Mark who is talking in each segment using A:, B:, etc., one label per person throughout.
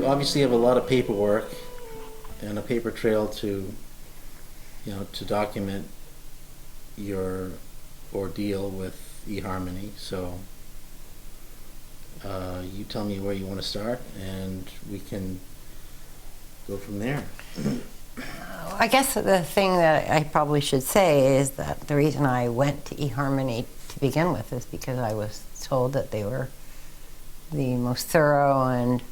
A: you obviously have a lot of paperwork and a paper trail to, to document your ordeal with eHarmony. So you tell me where you want to start, and we can go from there.
B: I guess the thing that I probably should say is that the reason I went to eHarmony to begin with is because I was told that they were the most thorough and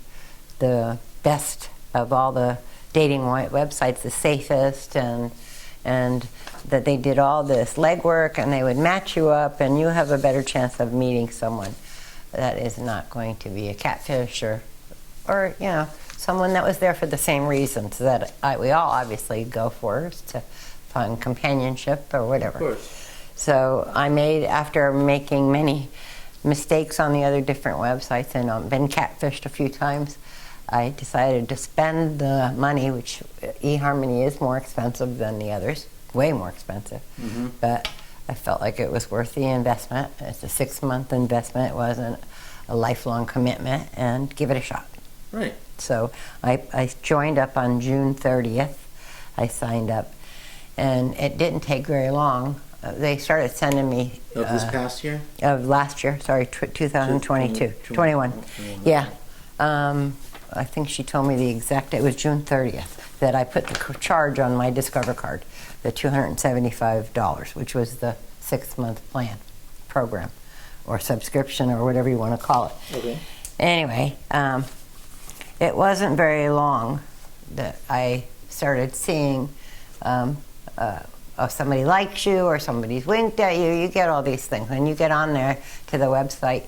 B: the best of all the dating websites, the safest, and that they did all this legwork and they would match you up and you have a better chance of meeting someone that is not going to be a catfish or someone that was there for the same reasons that we all obviously go for, is to find companionship or whatever.
A: Of course.
B: So after making many mistakes on the other different websites and been catfished a few times, I decided to spend the money, which eHarmony is more expensive than the others, way more expensive, but I felt like it was worth the investment. It's a 6-month investment. It wasn't a lifelong commitment, and give it a shot.
A: Right.
B: So I joined up on June 30th. I signed up, and it didn't take very long. They started sending me...
A: Of this past year?
B: Of last year, sorry, 2022. 21. Yeah. I think she told me the exact, it was June 30th, that I put the charge on my Discover card, the $275, which was the 6-month plan program, or subscription, or whatever you want to call it.
A: Okay.
B: Anyway, it wasn't very long that I started seeing if somebody likes you or somebody's winked at you. You get all these things. When you get on there to the website,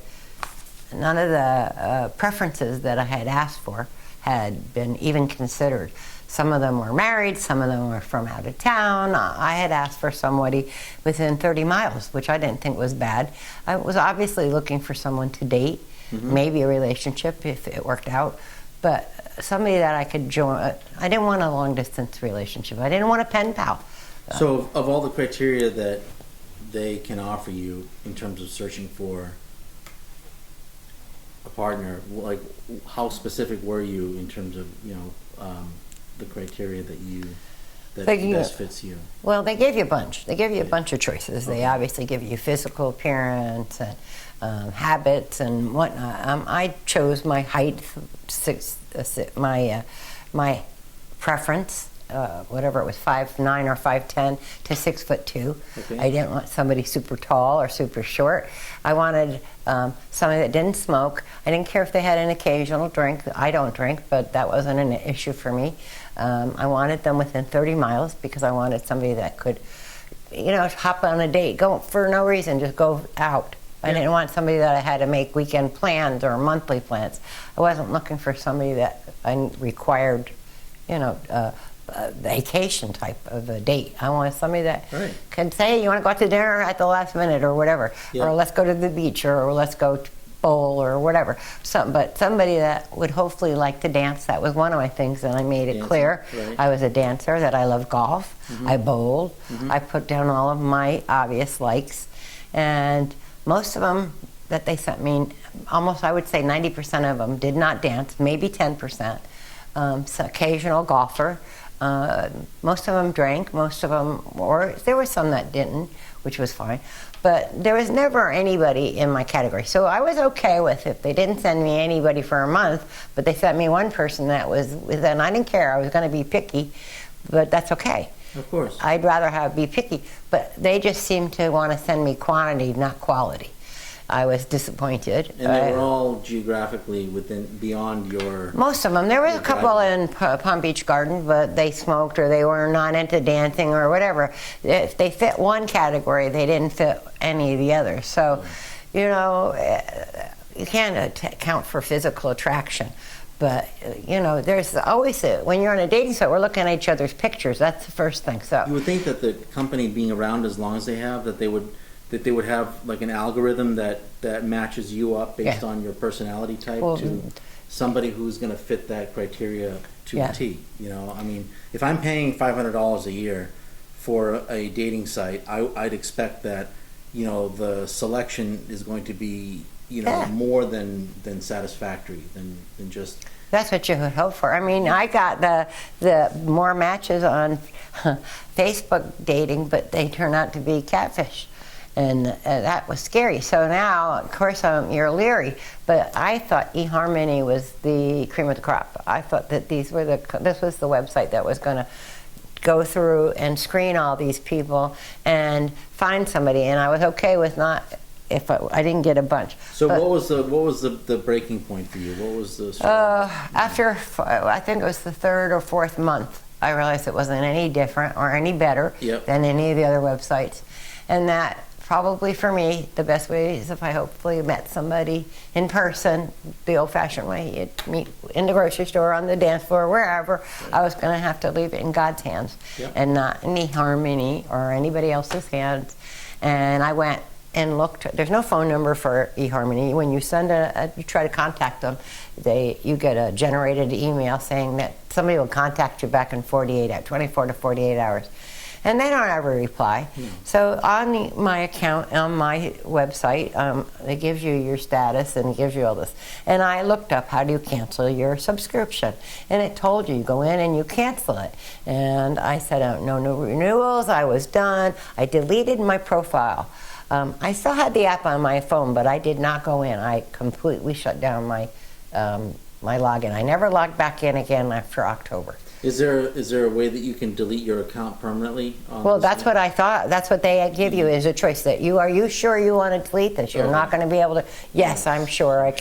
B: none of the preferences that I had asked for had been even considered. Some of them were married, some of them were from out of town. I had asked for somebody within 30 miles, which I didn't think was bad. I was obviously looking for someone to date, maybe a relationship if it worked out, but somebody that I could join. I didn't want a long-distance relationship. I didn't want a pen pal.
A: So of all the criteria that they can offer you in terms of searching for a partner, like how specific were you in terms of the criteria that best fits you?
B: Well, they gave you a bunch. They gave you a bunch of choices. Okay. They obviously give you physical appearance and habits and whatnot. I chose my height, my preference. Whatever it was, 5'9" or 5'10" to 6'2". Okay. I didn't want somebody super tall or super short. I wanted somebody that didn't smoke. I didn't care if they had an occasional drink. I don't drink, but that wasn't an issue for me. I wanted them within 30 miles because I wanted somebody that could, hop on a date, go for no reason, just go out. I didn't want somebody that I had to make weekend plans or monthly plans. I wasn't looking for somebody that I required, vacation type of a date. I want somebody that can say, hey, you want to go out to dinner at the last minute or whatever, or let's go to the beach, or let's go to bowl or whatever. But somebody that would hopefully like to dance. That was one of my things, and I made it clear. Right. I was a dancer, that I loved golf. I bowled. I put down all of my obvious likes, and most of them that they sent me, almost I would say 90% of them did not dance, maybe 10%. So occasional golfer. Most of them drank, most of them, or there were some that didn't, which was fine. But there was never anybody in my category. So I was okay with it. They didn't send me anybody for a month, but they sent me one person that was, and I didn't care. I was going to be picky, but that's okay.
A: Of course.
B: I'd rather be picky. But they just seemed to want to send me quantity, not quality. I was disappointed.
A: And they were all geographically beyond your...
B: Most of them. There was a couple in Palm Beach Garden, but they smoked or they were not into dancing or whatever. If they fit one category, they didn't fit any of the others. So, you can't account for physical attraction. But, there's always, when you're on a dating site, we're looking at each other's pictures. That's the first thing. So
A: you would think that the company being around as long as they have, that they would have like an algorithm that matches you up based on your personality type to somebody who's going to fit that criteria to a T. I mean, if I'm paying $500 a year for a dating site, I'd expect that the selection is going to be more than satisfactory than just
B: That's what you would hope for. I mean, I got the more matches on Facebook dating, but they turn out to be catfish. And that was scary. So now, of course, you're leery. But I thought eHarmony was the cream of the crop. I thought that this was the website that was going to go through and screen all these people and find somebody. And I was okay with not, if I didn't get a bunch.
A: So but, what was the breaking point for you? What was the
B: after, I think it was the third or fourth month, I realized it wasn't any different or any better than any of the other websites. And that probably for me, the best way is if I hopefully met somebody in person, the old-fashioned way. You'd meet in the grocery store, on the dance floor, wherever. I was going to have to leave it in God's hands and not in eHarmony or anybody else's hands. And I went and looked. There's no phone number for eHarmony. When you send you try to contact them, you get a generated email saying that somebody will contact you back in 24 to 48 hours. And they don't ever reply. So on my account, on my website, it gives you your status and it gives you all this. And I looked up, how do you cancel your subscription? And it told you go in and you cancel it. And I said, no new renewals, I was done. I deleted my profile. I still had the app on my phone, but I did not go in. I completely shut down my login. I never logged back in again after October.
A: Is there a way that you can delete your account permanently?
B: Well, that's what I thought. That's what they give you is a choice. That are you sure you want to delete this? You're not going to be able to. Yes, I'm sure. I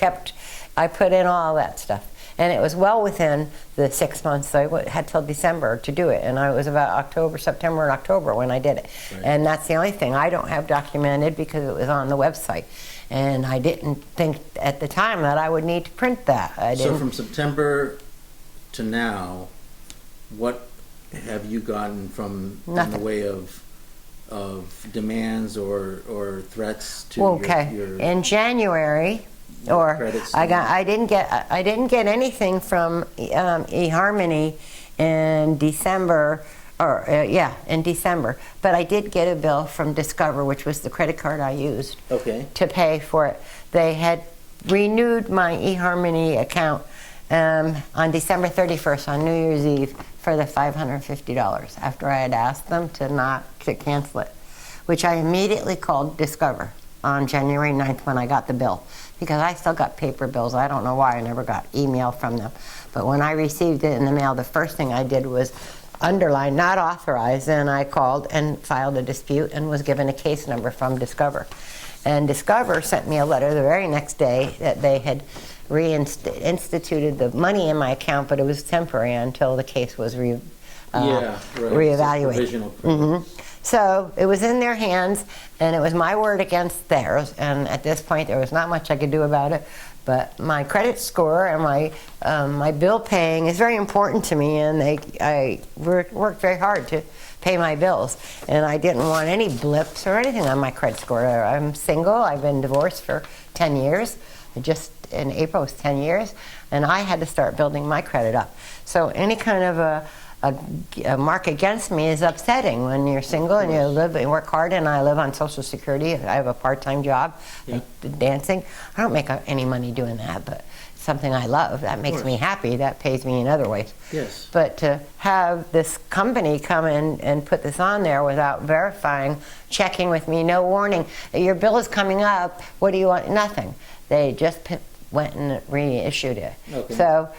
B: put in all that stuff, and it was well within the 6 months. I had till December to do it, and it was about September and October when I did it. Right. And that's the only thing I don't have documented because it was on the website. And I didn't think at the time that I would need to print that.
A: So from September to now, what have you gotten from in the way of demands or threats to your
B: in January, or I didn't get anything from eHarmony in December, in December. But I did get a bill from Discover, which was the credit card I used to pay for it. They had renewed my eHarmony account on December 31st, on New Year's Eve, for the $550 after I had asked them to cancel it, which I immediately called Discover on January 9th when I got the bill, because I still got paper bills. I don't know why I never got email from them. But when I received it in the mail, the first thing I did was underline not authorized, and I called and filed a dispute and was given a case number from Discover. And Discover sent me a letter the very next day that they had reinstituted the money in my account, but it was temporary until the case was reevaluated. So it was in their hands, and it was my word against theirs. And at this point, there was not much I could do about it. But my credit score and my bill paying is very important to me, and I worked very hard to pay my bills, and I didn't want any blips or anything on my credit score. I'm single. I've been divorced for 10 years. Just in April was 10 years, and I had to start building my credit up. So any kind of a mark against me is upsetting when you're single and you work hard, and I live on Social Security. I have a part-time job, dancing. I don't make any money doing that, but it's something I love. That makes me happy. That pays me in other ways.
A: Yes.
B: But to have this company come in and put this on there without verifying, checking with me, no warning, your bill is coming up, what do you want? Nothing. They just went and reissued it. So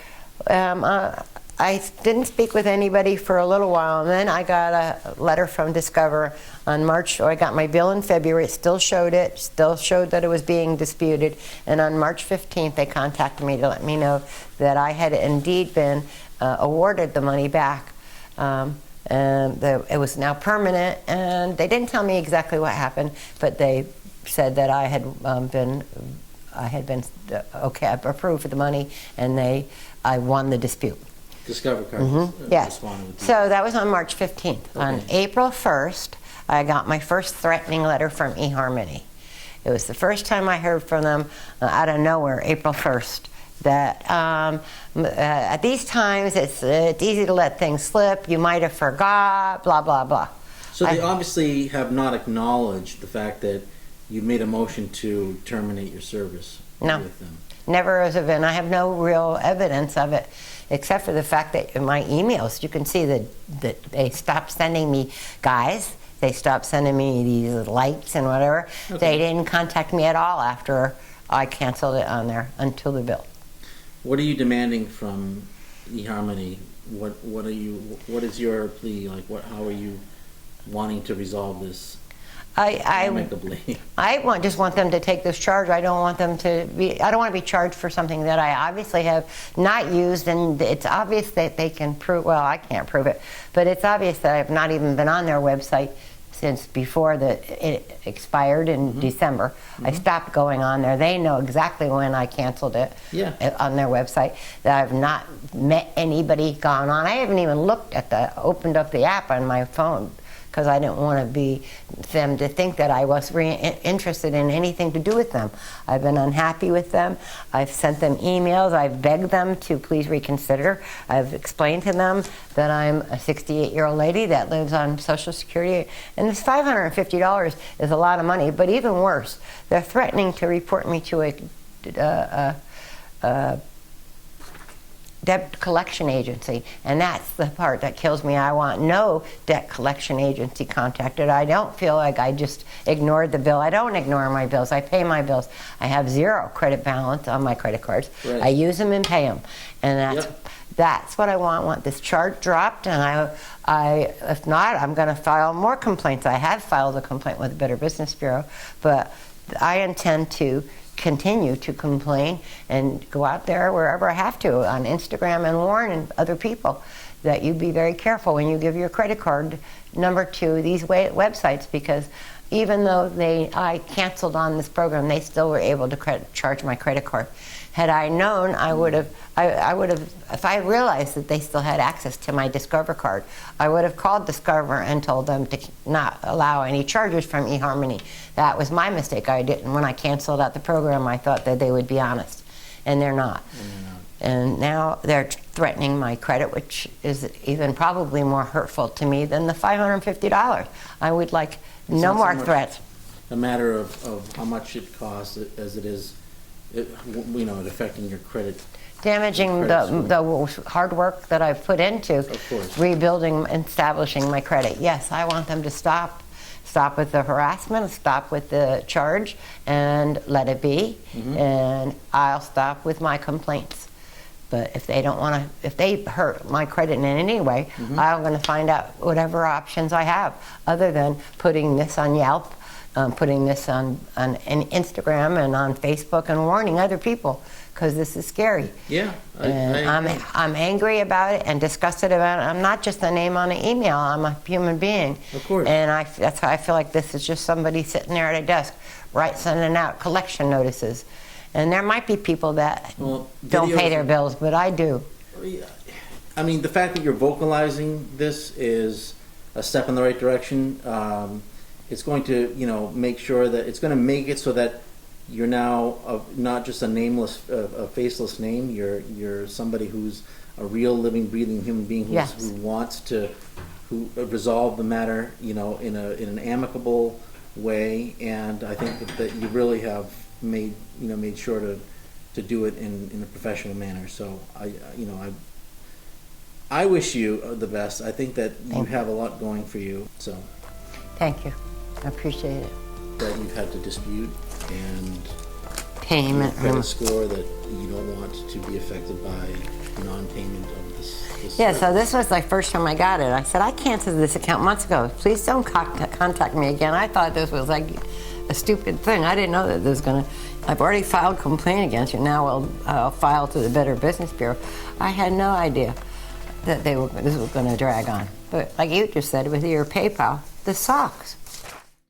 B: I didn't speak with anybody for a little while, and then I got a letter from Discover on March, or I got my bill in February. It still showed that it was being disputed, and on March 15th they contacted me to let me know that I had indeed been awarded the money back. And it was now permanent, and they didn't tell me exactly what happened, but they said that I had been approved for the money, and I won the dispute.
A: Discover card.
B: Yes. So that was on March 15th. On April 1st, I got my first threatening letter from eHarmony. It was the first time I heard from them out of nowhere, April 1st, that at these times it's easy to let things slip. You might have forgot, blah, blah, blah.
A: So they obviously have not acknowledged the fact that you made a motion to terminate your service with them.
B: Never has it been. I have no real evidence of it, except for the fact that in my emails, you can see that they stopped sending me guys. They stopped sending me these lights and whatever. Okay. They didn't contact me at all after I canceled it on there until the bill.
A: What are you demanding from eHarmony? What is your plea? Like, how are you wanting to resolve this amicably?
B: I just want them to take this charge. I don't want them to be. I don't want to be charged for something that I obviously have not used, and it's obvious that they can prove. Well, I can't prove it, but it's obvious that I've not even been on their website since before it expired in December. I stopped going on there. They know exactly when I canceled it on their website. That I've not met anybody gone on. I haven't even opened up the app on my phone, because I didn't want them to think that I was interested in anything to do with them. I've been unhappy with them. I've sent them emails. I've begged them to please reconsider. I've explained to them that I'm a 68-year-old lady that lives on Social Security, and this $550 is a lot of money, but even worse, they're threatening to report me to a debt collection agency, and that's the part that kills me. I want no debt collection agency contacted. I don't feel like I just ignored the bill. I don't ignore my bills. I pay my bills. I have zero credit balance on my credit cards. Right. I use them and pay them, and that's what I want. I want this charge dropped, and if not, I'm going to file more complaints. I have filed a complaint with the Better Business Bureau, but I intend to continue to complain and go out there wherever I have to, on Instagram, and warn other people that you be very careful when you give your credit card number to these websites, because even though I canceled on this program, they still were able to charge my credit card. Had I known, I would have, if I realized that they still had access to my Discover card, I would have called Discover and told them to not allow any charges from eHarmony. That was my mistake. I didn't. When I canceled out the program, I thought that they would be honest, and they're not. And now they're threatening my credit, which is even probably more hurtful to me than the $550. I would like no more threats.
A: A matter of how much it costs as it is, it affecting your credit.
B: Damaging the hard work that I've put into rebuilding and establishing my credit. Yes, I want them to stop with the harassment, stop with the charge, and let it be. And I'll stop with my complaints. But if they don't want to, if they hurt my credit in any way, I'm going to find out whatever options I have, other than putting this on Yelp, putting this on Instagram and on Facebook, and warning other people, because this is scary.
A: Yeah,
B: I'm angry about it and disgusted about it. I'm not just a name on an email. I'm a human being.
A: Of course.
B: And that's how I feel like this is just somebody sitting there at a desk, sending out collection notices. And there might be people that don't pay their bills, but I do.
A: I mean, the fact that you're vocalizing this is a step in the right direction. It's going to, make sure that it's going to make it so that you're now not just a nameless, a faceless name. You're somebody who's a real, living, breathing human being who wants to resolve the matter, in an amicable way. And I think that you really have made sure to do it in a professional manner. So I wish you the best. I think that you have a lot going for you. So
B: thank you. I appreciate it.
A: That you've had to dispute, and
B: payment
A: credit score that you don't want to be affected by non-payment of this.
B: Yeah, so this was the first time I got it. I said, I canceled this account months ago. Please don't contact me again. I thought this was like a stupid thing. I didn't know that this was going to... I've already filed a complaint against you. Now I'll file to the Better Business Bureau. I had no idea that this was going to drag on. But like you just said, with your PayPal, this sucks.